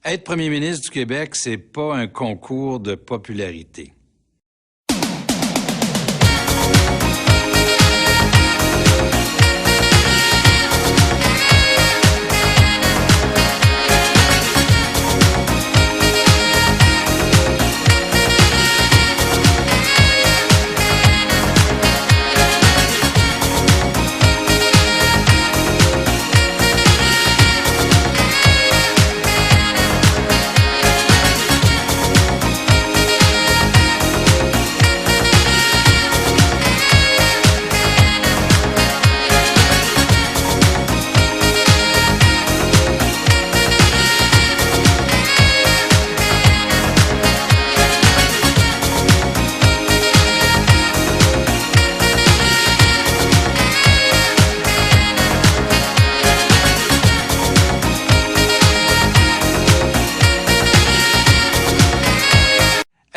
Être premier ministre du Québec, c'est pas un concours de popularité.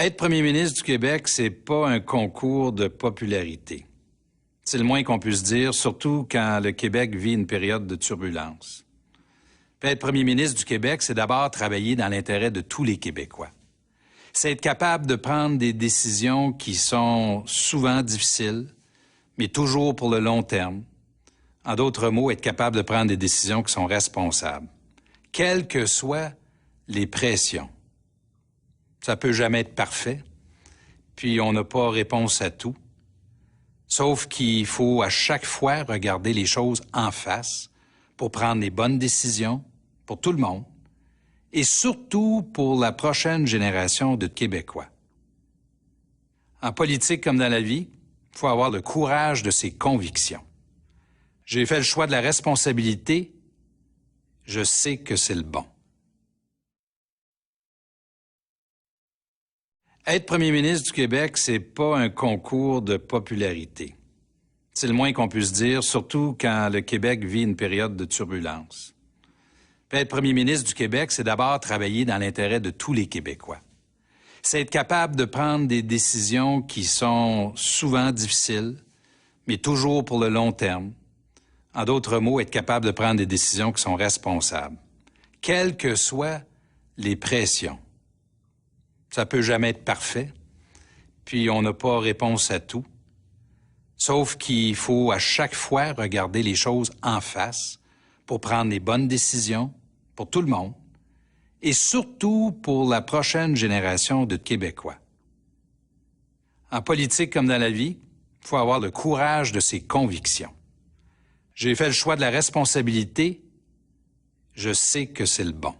Être premier ministre du Québec, c'est pas un concours de popularité. C'est le moins qu'on puisse dire, surtout quand le Québec vit une période de turbulence. Puis être premier ministre du Québec, c'est d'abord travailler dans l'intérêt de tous les Québécois. C'est être capable de prendre des décisions qui sont souvent difficiles, mais toujours pour le long terme. En d'autres mots, être capable de prendre des décisions qui sont responsables, quelles que soient les pressions. Ça peut jamais être parfait, puis on n'a pas réponse à tout. Sauf qu'il faut à chaque fois regarder les choses en face pour prendre les bonnes décisions pour tout le monde et surtout pour la prochaine génération de Québécois. En politique comme dans la vie, il faut avoir le courage de ses convictions. J'ai fait le choix de la responsabilité. Je sais que c'est le bon. Être premier ministre du Québec, c'est pas un concours de popularité. C'est le moins qu'on puisse dire, surtout quand le Québec vit une période de turbulence. Puis être premier ministre du Québec, c'est d'abord travailler dans l'intérêt de tous les Québécois. C'est être capable de prendre des décisions qui sont souvent difficiles, mais toujours pour le long terme. En d'autres mots, être capable de prendre des décisions qui sont responsables, quelles que soient les pressions. Ça peut jamais être parfait, puis on n'a pas réponse à tout. Sauf qu'il faut à chaque fois regarder les choses en face pour prendre les bonnes décisions pour tout le monde et surtout pour la prochaine génération de Québécois. En politique comme dans la vie, il faut avoir le courage de ses convictions. J'ai fait le choix de la responsabilité. Je sais que c'est le bon.